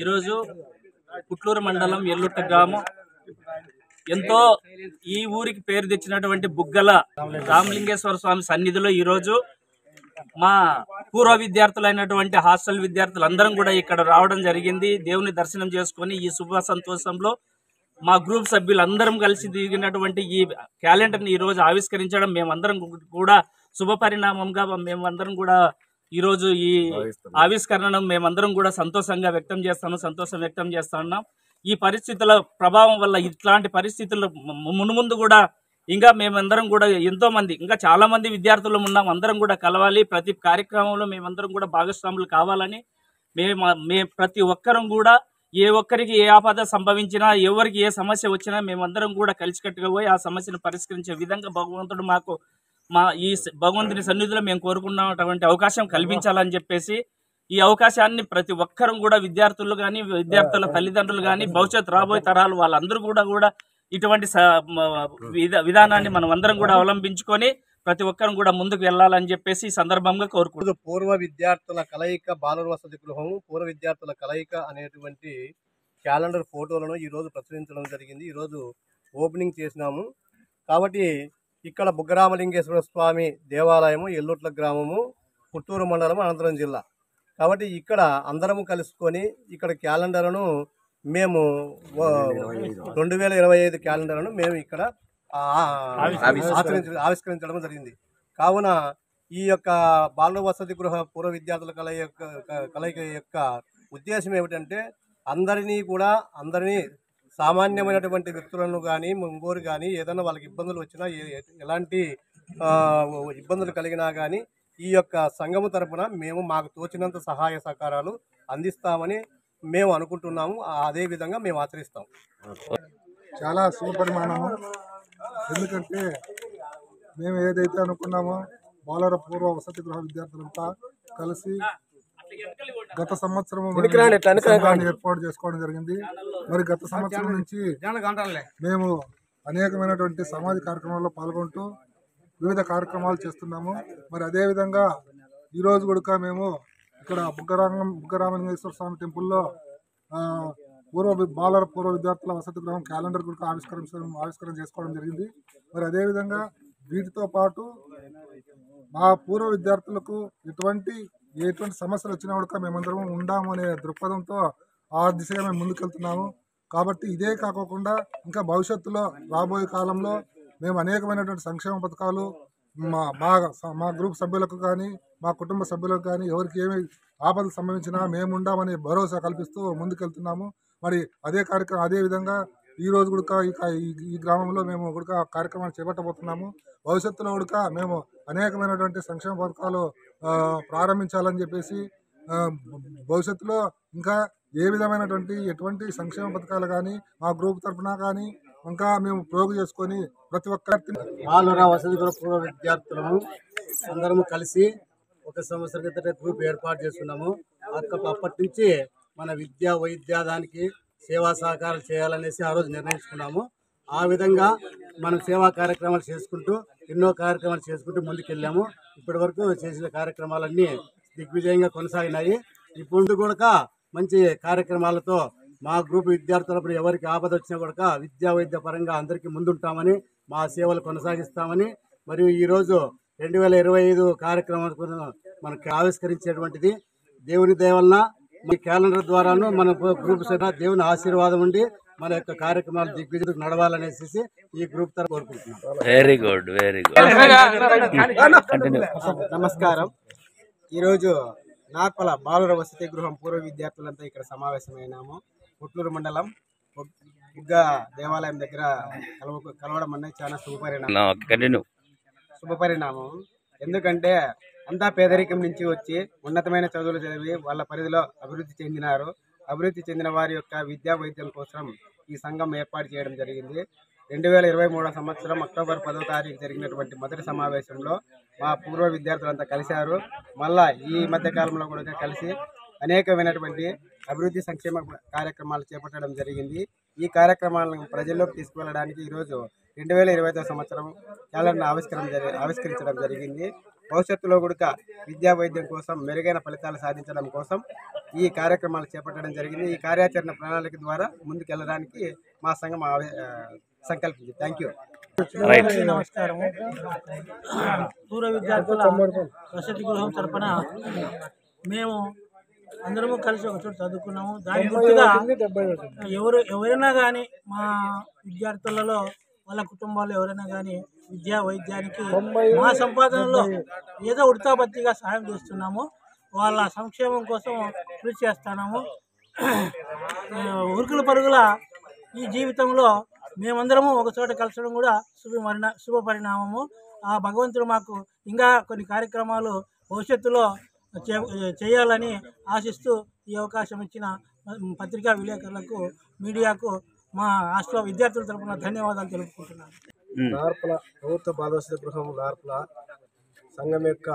ఈరోజు పుట్లూరు మండలం ఎల్లుట్ట గ్రామం ఎంతో ఈ ఊరికి పేరు తెచ్చినటువంటి బుగ్గల రామలింగేశ్వర స్వామి సన్నిధిలో ఈరోజు మా పూర్వ విద్యార్థులైనటువంటి హాస్టల్ విద్యార్థులందరం కూడా ఇక్కడ రావడం జరిగింది. దేవుని దర్శనం చేసుకొని ఈ శుభ సంతోషంలో మా గ్రూప్ సభ్యులందరం కలిసి దిగినటువంటి ఈ క్యాలెండర్ని ఈరోజు ఆవిష్కరించడం మేమందరం కూడా శుభ పరిణామంగా మేమందరం కూడా ఈరోజు ఈ ఆవిష్కరణను మేమందరం కూడా సంతోషం వ్యక్తం చేస్తున్నాం. ఈ పరిస్థితుల ప్రభావం వల్ల ఇట్లాంటి పరిస్థితుల్లో మున్ముందు కూడా ఇంకా మేమందరం కూడా ఎంతో మంది ఇంకా చాలా మంది విద్యార్థులు ఉన్నాం. అందరం కూడా కలవాలి. ప్రతి కార్యక్రమంలో మేమందరం కూడా భాగస్వాములు కావాలని మేము ప్రతి ఒక్కరం కూడా ఏ ఒక్కరికి ఏ ఆపద సంభవించినా ఎవరికి ఏ సమస్య వచ్చినా మేమందరం కూడా కలిసికట్టుగా పోయి ఆ సమస్యను పరిష్కరించే విధంగా భగవంతుడు మాకు ఈ భగవంతుని సన్నిధిలో మేము కోరుకున్నటువంటి అవకాశం కల్పించాలని చెప్పేసి ఈ అవకాశాన్ని ప్రతి ఒక్కరం కూడా విద్యార్థులు కానీ విద్యార్థుల తల్లిదండ్రులు కానీ భవిష్యత్తు రాబోయే తరాలు వాళ్ళందరూ కూడా ఇటువంటి విధానాన్ని మనం అందరం కూడా అవలంబించుకొని ప్రతి ఒక్కరం కూడా ముందుకు వెళ్ళాలని చెప్పేసి ఈ సందర్భంగా కోరుకుంటున్నాం. పూర్వ విద్యార్థుల కలయిక బాలుర వసతి గృహం పూర్వ విద్యార్థుల కలయిక అనేటువంటి క్యాలెండర్ ఫోటోలను ఈరోజు ప్రచురించడం జరిగింది. ఈరోజు ఓపెనింగ్ చేసినాము. కాబట్టి ఇక్కడ బుగ్గరామలింగేశ్వర స్వామి దేవాలయము ఎల్లుట్ల గ్రామము పుట్టూరు మండలం అనంతపురం జిల్లా. కాబట్టి ఇక్కడ అందరము కలుసుకొని ఇక్కడ క్యాలెండర్ను మేము 2025 క్యాలెండర్ను మేము ఇక్కడ ఆవిష్కరించడం జరిగింది. కావున ఈ యొక్క బాలుర వసతి గృహ పూర్వ విద్యార్థుల కలయిక యొక్క ఉద్దేశం ఏమిటంటే అందరినీ సామాన్యమైనటువంటి వ్యక్తులను కానీ ఇంకోరు కానీ ఏదైనా వాళ్ళకి ఇబ్బందులు వచ్చినా ఎలాంటి ఇబ్బందులు కలిగినా కానీ ఈ యొక్క సంఘము తరపున మేము మాకు తోచినంత సహాయ సహకారాలు అందిస్తామని మేము అనుకుంటున్నాము. అదే విధంగా మేము ఆచరిస్తాం. చాలా శుభపరిమాణము. ఎందుకంటే మేము ఏదైతే అనుకున్నామో బాలుర పూర్వ వసతి గృహ విద్యార్థులంతా కలిసి గత సంవత్సరం ఏర్పాటు చేసుకోవడం జరిగింది. మరి గత సంవత్సరం నుంచి మేము అనేకమైనటువంటి సామాజిక కార్యక్రమాల్లో పాల్గొంటూ వివిధ కార్యక్రమాలు చేస్తున్నాము. మరి అదేవిధంగా ఈరోజు కూడా మేము ఇక్కడ బుగ్గరామలింగేశ్వర స్వామి టెంపుల్లో బాలుర పూర్వ విద్యార్థుల వసతి గృహం క్యాలెండర్ కూడా ఆవిష్కరణ చేసుకోవడం జరిగింది. మరి అదేవిధంగా వీటితో పాటు మా పూర్వ విద్యార్థులకు ఎటువంటి సమస్యలు వచ్చినా కూడా మేమందరం ఉండాము అనే దృక్పథంతో ఆ దిశగా మేము ముందుకెళ్తున్నాము. కాబట్టి ఇదే కాకుండా ఇంకా భవిష్యత్తులో రాబోయే కాలంలో మేము అనేకమైనటువంటి సంక్షేమ పథకాలు మా గ్రూప్ సభ్యులకు కానీ మా కుటుంబ సభ్యులకు కానీ ఎవరికి ఏమి ఆపదలు సంభవించినా మేము ఉండామని భరోసా కల్పిస్తూ ముందుకెళ్తున్నాము. మరి అదే విధంగా ఈరోజు కూడా ఈ గ్రామంలో మేము కూడా కార్యక్రమాలు చేపట్టబోతున్నాము. భవిష్యత్తులో కూడా మేము అనేకమైనటువంటి సంక్షేమ పథకాలు ప్రారంభించాలని చెప్పేసి భవిష్యత్తులో ఇంకా ఏ విధమైనటువంటి ఎటువంటి సంక్షేమ పథకాలు కానీ మా గ్రూప్ తరఫున కానీ ఇంకా మేము ప్రోగు చేసుకొని ప్రతి ఒక్కరి బాలుర వసతి గృహ పూర్వ విద్యార్థులము అందరము కలిసి ఒక సంవత్సరం క్రితం గ్రూప్ ఏర్పాటు చేస్తున్నాము. అప్పటి నుంచి మన విద్యా వైద్య దానికి సేవా సహకారాలు చేయాలనేసి ఆ రోజు నిర్ణయించుకున్నాము. ఆ విధంగా మనం సేవా కార్యక్రమాలు చేసుకుంటూ ఎన్నో కార్యక్రమాలు చేసుకుంటూ ముందుకెళ్ళాము. ఇప్పటి వరకు చేసిన కార్యక్రమాలన్నీ దిగ్విజయంగా కొనసాగినాయి. ఇప్పుడు కూడా మంచి కార్యక్రమాలతో మా గ్రూప్ విద్యార్థులప్పుడు ఎవరికి ఆపద వచ్చినా కూడా విద్యా వైద్య పరంగా అందరికీ ముందుంటామని మా సేవలు కొనసాగిస్తామని మరియు ఈరోజు 2025 కార్యక్రమాలకు మనకు ఆవిష్కరించేటువంటిది దేవుని దయ వలన మీ క్యాలెండర్ ద్వారాను మన గ్రూప్ దేవుని ఆశీర్వాదం ఉండి మన యొక్క కార్యక్రమాలు దిగ్విజయం నడవాలనేసి ఈ గ్రూప్ తరఫున కోరుకుంటున్నాం. Very good. నమస్కారం. ఈరోజు నార్పల బాలుర వసతి గృహం పూర్వ విద్యార్థులంతా ఇక్కడ సమావేశమైనాము. పుట్లూరు మండలం బుగ్గ దేవాలయం దగ్గర కలవడం అనేది చాలా శుభపరిణామం. ఎందుకంటే అంతా పేదరికం నుంచి వచ్చి ఉన్నతమైన చదువులు చదివి వాళ్ళ పరిధిలో అభివృద్ధి చెందినారు. అభివృద్ధి చెందిన వారి యొక్క విద్యా వైద్యం కోసం ఈ సంఘం ఏర్పాటు చేయడం జరిగింది. 2023 సంవత్సరం అక్టోబర్ 10వ తారీఖు జరిగినటువంటి మొదటి సమావేశంలో మా పూర్వ విద్యార్థులంతా కలిశారు. మళ్ళా ఈ మధ్య కాలంలో కూడా కలిసి అనేకమైనటువంటి అభివృద్ధి సంక్షేమ కార్యక్రమాలు చేపట్టడం జరిగింది. ఈ కార్యక్రమాలను ప్రజల్లోకి తీసుకువెళ్ళడానికి ఈరోజు 2025 సంవత్సరం క్యాలెండర్ ఆవిష్కరించడం జరిగింది. భవిష్యత్తులో కూడా విద్యా వైద్యం కోసం మెరుగైన ఫలితాలు సాధించడం కోసం ఈ కార్యక్రమాలు చేపట్టడం జరిగింది. ఈ కార్యాచరణ ప్రణాళిక ద్వారా ముందుకెళ్ళడానికి మా సంఘం సంకల్పించింది. Thank you. నమస్కారము. పూర్వ విద్యార్థుల వసతి గృహం తరపున మేము అందరము కలిసి ఒక చోట చదువుకున్నాము. దాని గుర్తుగా ఎవరైనా కానీ మా విద్యార్థులలో వాళ్ళ కుటుంబాల్లో ఎవరైనా కానీ విద్యా వైద్యానికి మా సంపాదనలో ఏదో ఉడతాబత్తిగా సహాయం చేస్తున్నాము. వాళ్ళ సంక్షేమం కోసం కృషి చేస్తున్నాము. ఉరుకుల పరుగుల ఈ జీవితంలో మేమందరము ఒక చోట కలసడం కూడా శుభ పరిణామము. ఆ భగవంతుడు మాకు ఇంకా కొన్ని కార్యక్రమాలు భవిష్యత్తులో చేయాలని ఆశిస్తూ ఈ అవకాశం ఇచ్చిన పత్రికా విలేకరులకు, మీడియాకు మా హాస్టల్ విద్యార్థుల తరపున ధన్యవాదాలు తెలుపుకుంటున్నాను. నార్పల ప్రభుత్వ బాలవసతి గృహం నార్పల సంఘం యొక్క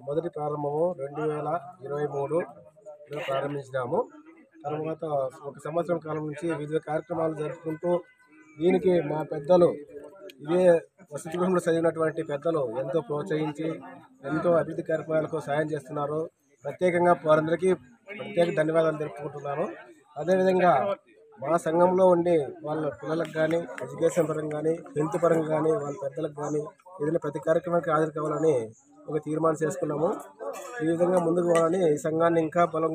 మొదటి ప్రారంభము 2023లో ప్రారంభించినాము. తర్వాత ఒక సంవత్సరం కాలం నుంచి వివిధ కార్యక్రమాలు జరుపుకుంటూ దీనికి మా పెద్దలు ఇదే వసతి గృహంలో చదివినటువంటి పెద్దలు ఎంతో ప్రోత్సహించి ఎంతో అభివృద్ధి కార్యక్రమాలకు సాయం చేస్తున్నారు. ప్రత్యేకంగా వారందరికీ ప్రత్యేక ధన్యవాదాలు తెలుపుకుంటున్నాను. అదేవిధంగా మా సంఘంలో ఉండి వాళ్ళ పిల్లలకు కానీ ఎడ్యుకేషన్ పరంగా కానీ హెల్త్ పరంగా కానీ వాళ్ళ పెద్దలకు కానీ ఏదైనా ప్రతి కార్యక్రమానికి హాజరు కావాలని ఒక తీర్మానం చేసుకున్నాము. ఈ విధంగా ముందుకు పోవాలని ఈ సంఘాన్ని ఇంకా బలం